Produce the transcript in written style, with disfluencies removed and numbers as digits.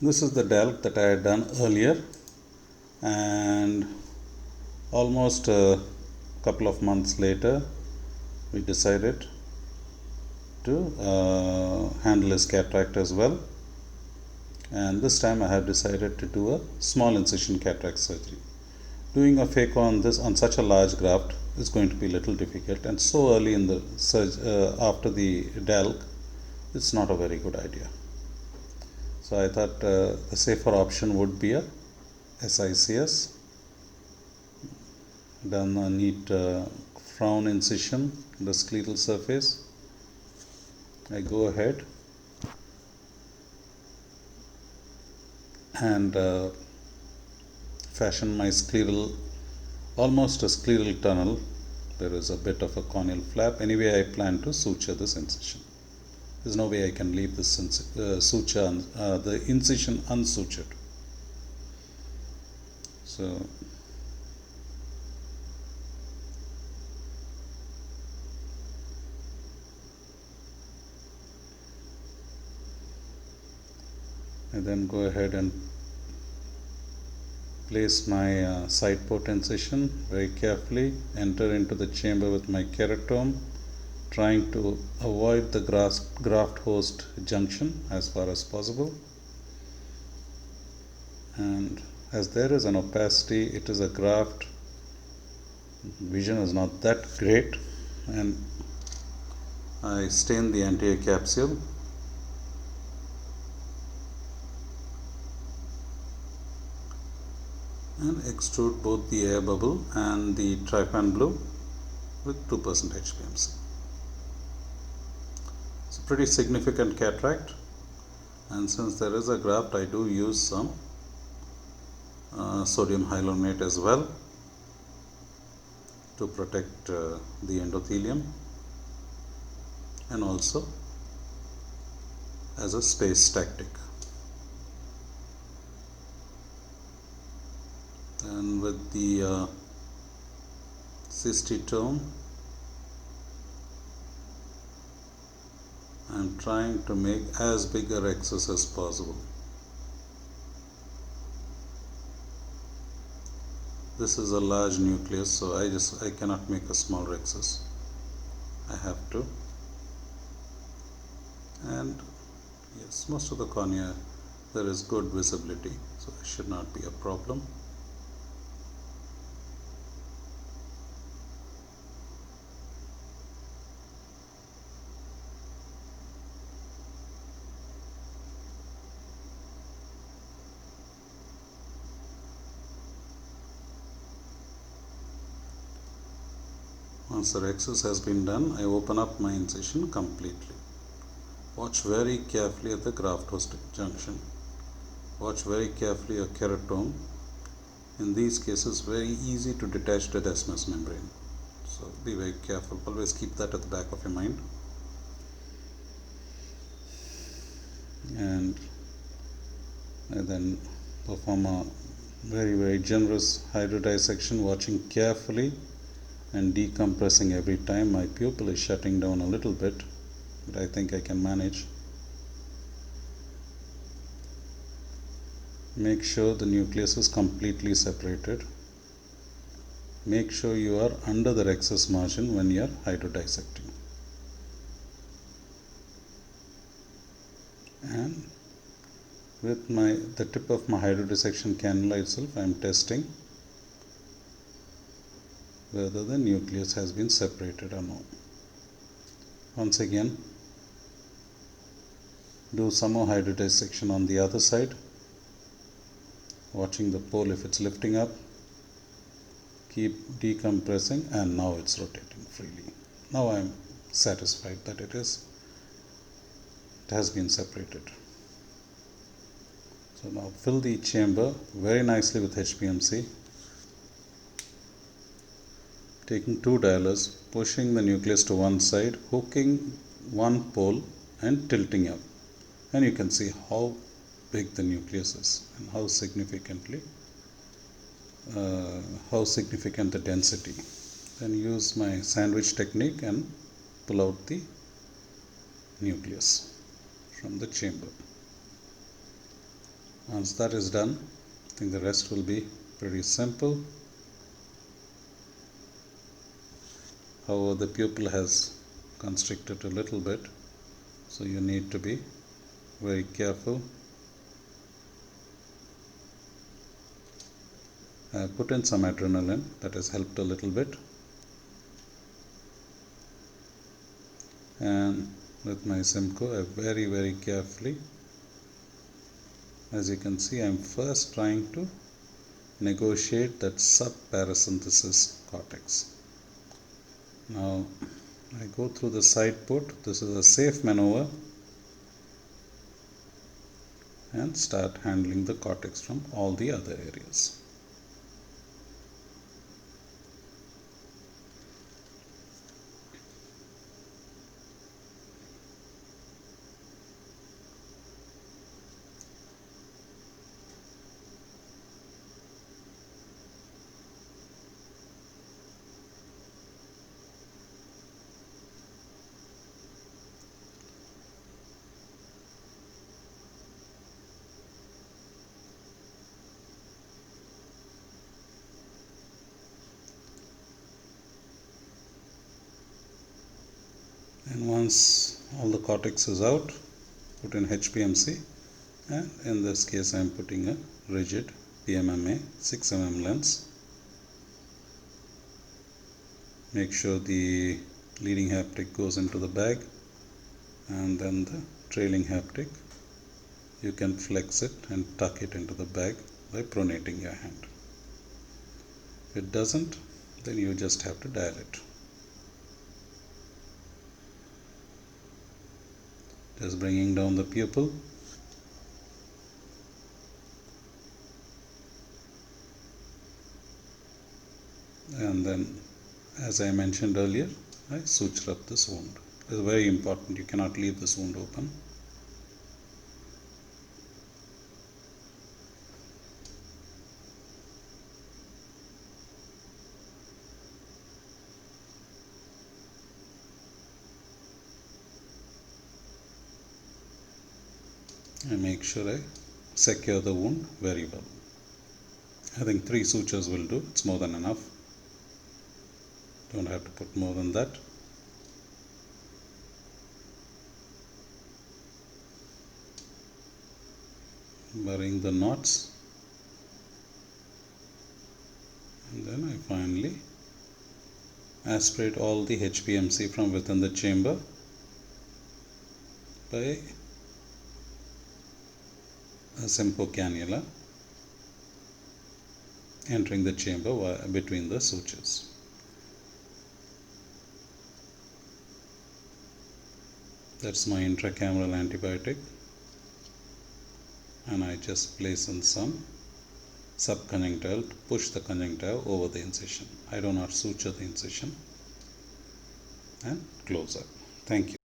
This is the DALK that I had done earlier, and almost a couple of months later we decided to handle his cataract as well, and this time I have decided to do a small incision cataract surgery. Doing a phaco on this on such a large graft is going to be a little difficult, and so early in the after the DALK, it's not a very good idea. So I thought the safer option would be a SICS. Done a neat frown incision in the scleral surface. I go ahead and fashion my scleral, almost a scleral tunnel. There is a bit of a corneal flap. Anyway, I plan to suture this incision. There's no way I can leave this the incision unsutured. So I then go ahead and place my side port incision very carefully, enter into the chamber with my keratome, trying to avoid the graft host junction as far as possible. And as there is an opacity, it is a graft, vision is not that great, and I stain the anterior capsule. And extrude both the air bubble and the trypan blue with 2% HPMC. It's a pretty significant cataract, and since there is a graft, I do use some sodium hyaluronate as well to protect the endothelium, and also as a space tactic. And with the cystitome, I am trying to make as big a rhexis as possible. This is a large nucleus, so I cannot make a small rhexis. I have to. And yes, most of the cornea there is good visibility, so it should not be a problem. Once the rhexis has been done, I open up my incision completely. Watch very carefully at the graft host junction. Watch very carefully your keratome. In these cases, very easy to detach the desmus membrane. So be very careful. Always keep that at the back of your mind. And I then perform a very generous hydrodissection, watching carefully and decompressing every time. My pupil is shutting down a little bit, but I think I can manage. Make sure the nucleus is completely separated. Make sure you are under the rhexis margin when you are hydrodissecting. And with the tip of my hydrodissection cannula itself, I am testing whether the nucleus has been separated or no. Once again, do some more hydrodissection on the other side, watching the pole if it's lifting up. Keep decompressing, and now it's rotating freely. Now I am satisfied that it has been separated. So now fill the chamber very nicely with HPMC. Taking two dialers, pushing the nucleus to one side, hooking one pole and tilting up, and you can see how big the nucleus is and how significant the density. Then use my sandwich technique and pull out the nucleus from the chamber. Once that is done, I think the rest will be pretty simple. However, the pupil has constricted a little bit, so you need to be very careful. I have put in some adrenaline, that has helped a little bit, and with my Simcoe I very carefully, as you can see, I am first trying to negotiate that subparasympathesis cortex. Now I go through the side put. This is a safe maneuver, and start handling the cortex from all the other areas. And once all the cortex is out, put in HPMC, and in this case I am putting a rigid PMMA 6 mm lens. Make sure the leading haptic goes into the bag, and then the trailing haptic, you can flex it and tuck it into the bag by pronating your hand. If it doesn't, then you just have to dial it. Just bringing down the pupil, and then, as I mentioned earlier, I suture up this wound. It is very important, you cannot leave this wound open. And make sure I secure the wound very well. I think 3 sutures will do, it's more than enough. Don't have to put more than that. Burying the knots, and then I finally aspirate all the HPMC from within the chamber by a Simcoe cannula entering the chamber between the sutures. That's my intracameral antibiotic, and I just place in some subconjunctival to push the conjunctiva over the incision. I do not suture the incision, and close up. Thank you.